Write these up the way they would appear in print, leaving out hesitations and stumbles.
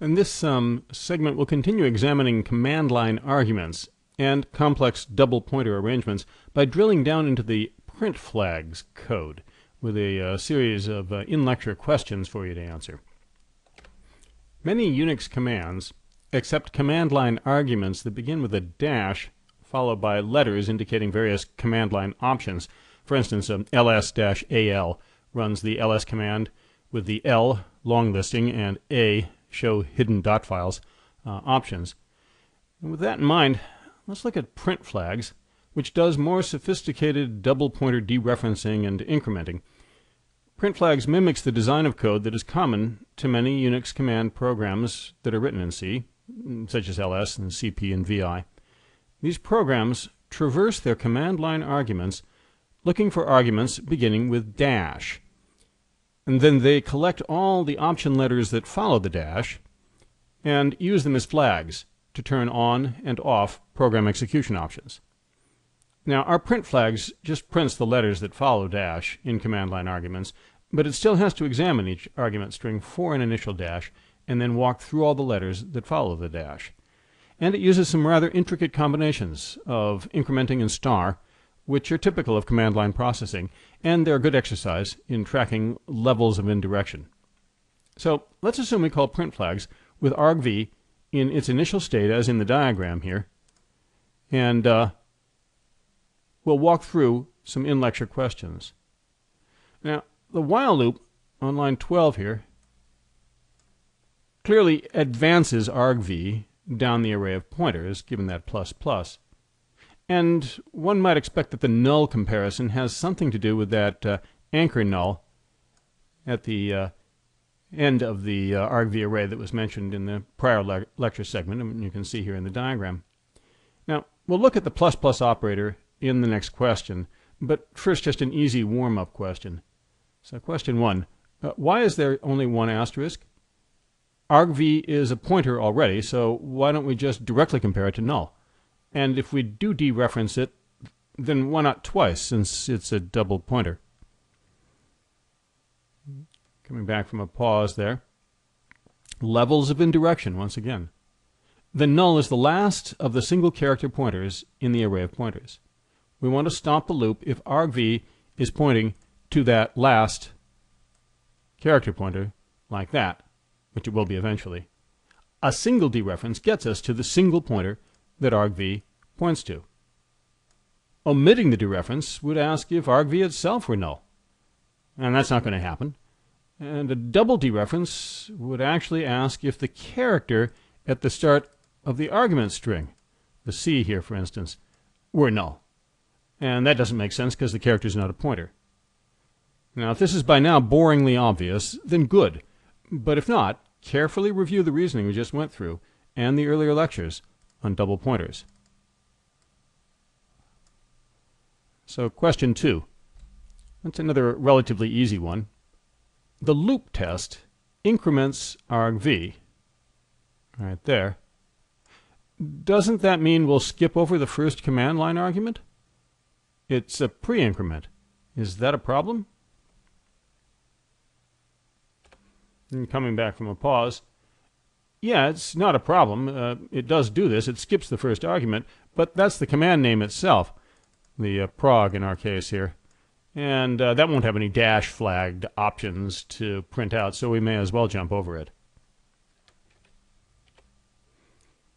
In this segment, we'll continue examining command line arguments and complex double pointer arrangements by drilling down into the print flags code with a series of in-lecture questions for you to answer. Many Unix commands accept command line arguments that begin with a dash followed by letters indicating various command line options. For instance, ls-al runs the ls command with the L long listing and A show hidden dot files options. And with that in mind, let's look at print flags, which does more sophisticated double pointer dereferencing and incrementing. Print flags mimics the design of code that is common to many Unix command programs that are written in C, such as ls and cp and vi. These programs traverse their command line arguments looking for arguments beginning with dash. And then they collect all the option letters that follow the dash and use them as flags to turn on and off program execution options. Now, our print flags just prints the letters that follow dash in command line arguments, but it still has to examine each argument string for an initial dash and then walk through all the letters that follow the dash. And it uses some rather intricate combinations of incrementing and star, which are typical of command line processing, and they're a good exercise in tracking levels of indirection. So let's assume we call print flags with argv in its initial state, as in the diagram here, and we'll walk through some in-lecture questions. Now, the while loop on line 12 here clearly advances argv down the array of pointers, given that ++. And one might expect that the null comparison has something to do with that anchor null at the end of the argv array that was mentioned in the prior lecture segment, and you can see here in the diagram. Now, we'll look at the ++ operator in the next question, but first just an easy warm-up question. So question 1, why is there only one asterisk? Argv is a pointer already, so why don't we just directly compare it to null? And if we do dereference it, then why not twice, since it's a double pointer? Coming back from a pause there. Levels of indirection, once again. The null is the last of the single character pointers in the array of pointers. We want to stop the loop if argv is pointing to that last character pointer, like that, which it will be eventually. A single dereference gets us to the single pointer that argv points to. Omitting the dereference would ask if argv itself were null, and that's not going to happen. And a double dereference would actually ask if the character at the start of the argument string, the C here for instance, were null. And that doesn't make sense because the character is not a pointer. Now, if this is by now boringly obvious, then good. But if not, carefully review the reasoning we just went through and the earlier lectures on double pointers. So question 2. That's another relatively easy one. The loop test increments argv, right there. Doesn't that mean we'll skip over the first command line argument? It's a pre-increment. Is that a problem? And coming back from a pause, yeah, it's not a problem. It does do this. It skips the first argument, but that's the command name itself, the prog in our case here. And that won't have any dash flagged options to print out, so we may as well jump over it.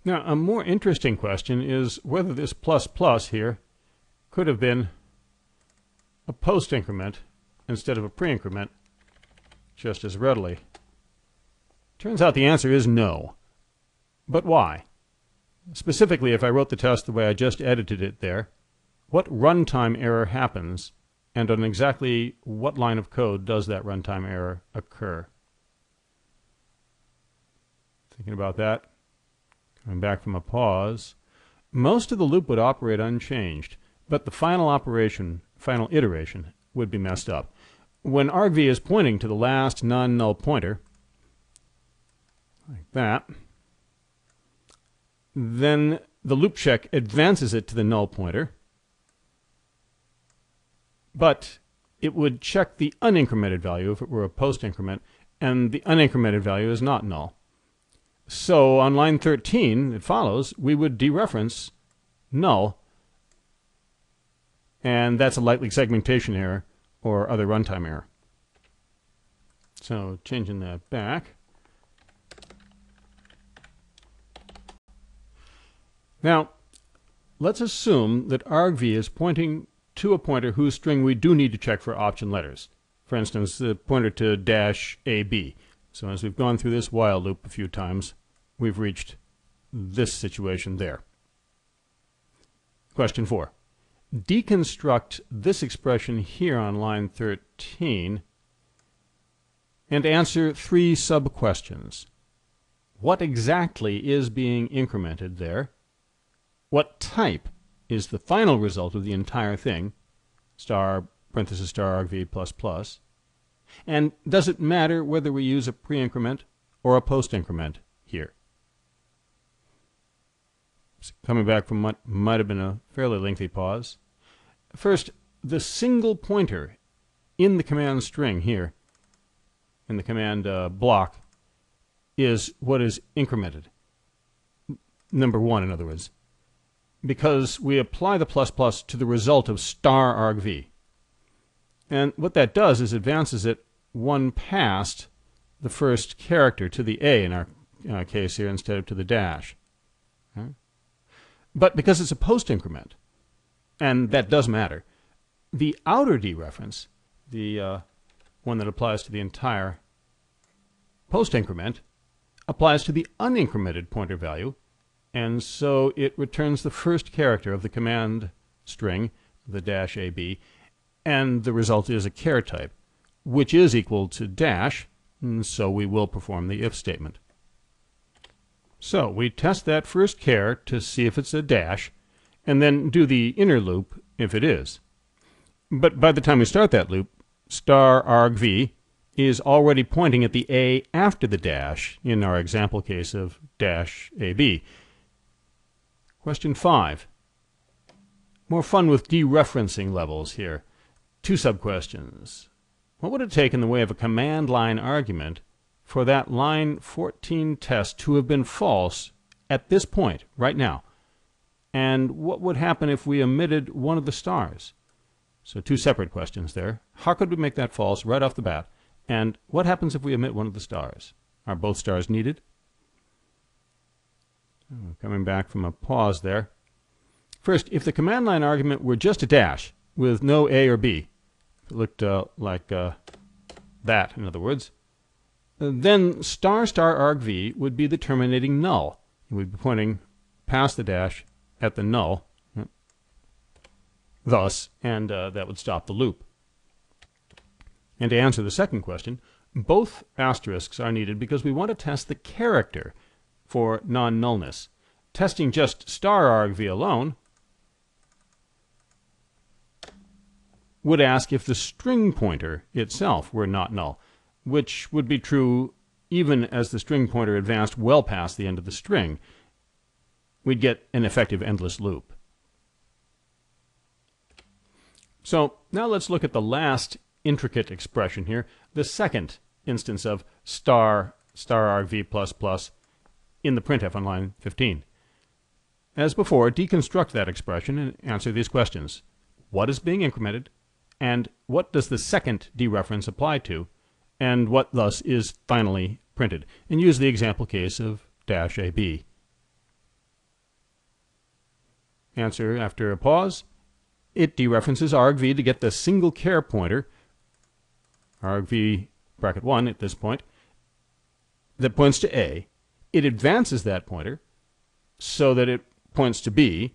Now, a more interesting question is whether this ++ here could have been a post-increment instead of a pre-increment just as readily. Turns out the answer is no. But why? Specifically, if I wrote the test the way I just edited it there, what runtime error happens, and on exactly what line of code does that runtime error occur? Thinking about that, coming back from a pause, most of the loop would operate unchanged, but the final iteration would be messed up. When argv is pointing to the last non-null pointer, like that, then the loop check advances it to the null pointer, but it would check the unincremented value if it were a post increment, and the unincremented value is not null. So on line 13, it follows, we would dereference null, and that's a likely segmentation error or other runtime error. So changing that back. Now, let's assume that argv is pointing to a pointer whose string we do need to check for option letters. For instance, the pointer to -AB. So as we've gone through this while loop a few times, we've reached this situation there. Question 4. Deconstruct this expression here on line 13 and answer 3 sub-questions. What exactly is being incremented there? What type is the final result of the entire thing, star parenthesis star argv plus plus? And does it matter whether we use a pre-increment or a post-increment here? So coming back from what might have been a fairly lengthy pause. First, the single pointer in the command string here, in the command block, is what is incremented. Number 1, in other words, because we apply the plus plus to the result of star argv. And what that does is advances it 1 past the first character to the A in our case here instead of to the dash. Okay? But because it's a post increment, and that does matter, the outer dereference, the one that applies to the entire post increment, applies to the unincremented pointer value, and so it returns the first character of the command string, the -AB, and the result is a char type, which is equal to dash, and so we will perform the if statement. So we test that first char to see if it's a dash, and then do the inner loop if it is. But by the time we start that loop, star argv is already pointing at the A after the dash in our example case of -AB. Question 5. More fun with dereferencing levels here. 2 sub-questions. What would it take in the way of a command line argument for that line 14 test to have been false at this point, right now? And what would happen if we omitted one of the stars? So 2 separate questions there. How could we make that false right off the bat? And what happens if we omit one of the stars? Are both stars needed? Coming back from a pause there. First, if the command line argument were just a dash with no A or B, it looked like that, in other words, then star argv would be the terminating null. It would be pointing past the dash at the null, thus, and that would stop the loop. And to answer the second question, both asterisks are needed because we want to test the character for non-nullness. Testing just star argv alone would ask if the string pointer itself were not null, which would be true even as the string pointer advanced well past the end of the string. We'd get an effective endless loop. So now let's look at the last intricate expression here, the second instance of star argv plus plus in the printf on line 15. As before, deconstruct that expression and answer these questions. What is being incremented? And what does the second dereference apply to? And what thus is finally printed? And use the example case of -AB. Answer after a pause. It dereferences argv to get the single char pointer, argv bracket 1 at this point, that points to A. It advances that pointer so that it points to B,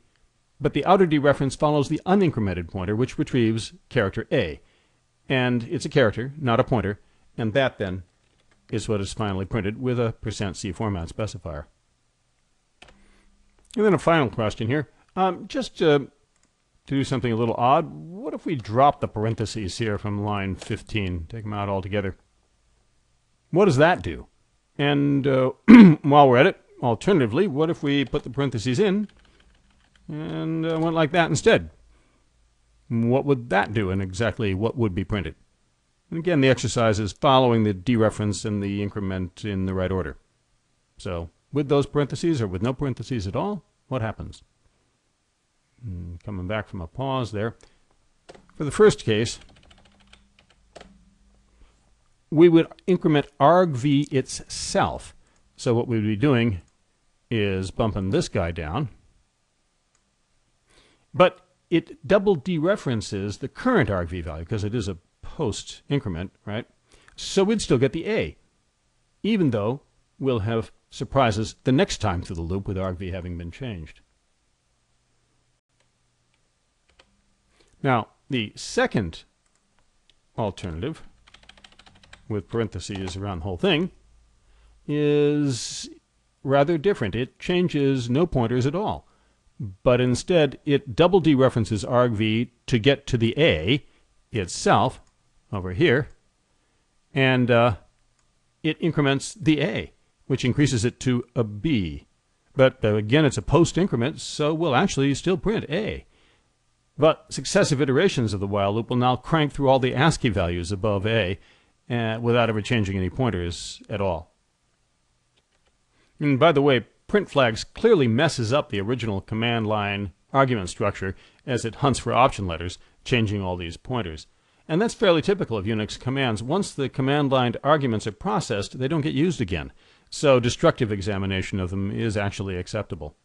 but the outer dereference follows the unincremented pointer, which retrieves character A. And it's a character, not a pointer, and that then is what is finally printed with a %C format specifier. And then a final question here. Just to do something a little odd, what if we drop the parentheses here from line 15, take them out altogether? What does that do? And while we're at it, alternatively, what if we put the parentheses in and went like that instead? What would that do, and exactly what would be printed? And again, the exercise is following the dereference and the increment in the right order. So with those parentheses or with no parentheses at all, what happens? Coming back from a pause there. For the first case, we would increment argv itself. So what we would be doing is bumping this guy down. But it double dereferences the current argv value because it is a post increment, right? So we'd still get the A, even though we'll have surprises the next time through the loop with argv having been changed. Now, the second alternative, with parentheses around the whole thing, is rather different. It changes no pointers at all, but instead it double dereferences argv to get to the A itself over here, and it increments the A, which increases it to a B. But again, it's a post increment, so we'll actually still print A. But successive iterations of the while loop will now crank through all the ASCII values above A without ever changing any pointers at all. And by the way, print flags clearly messes up the original command line argument structure as it hunts for option letters, changing all these pointers. And that's fairly typical of Unix commands. Once the command line arguments are processed, they don't get used again. So destructive examination of them is actually acceptable.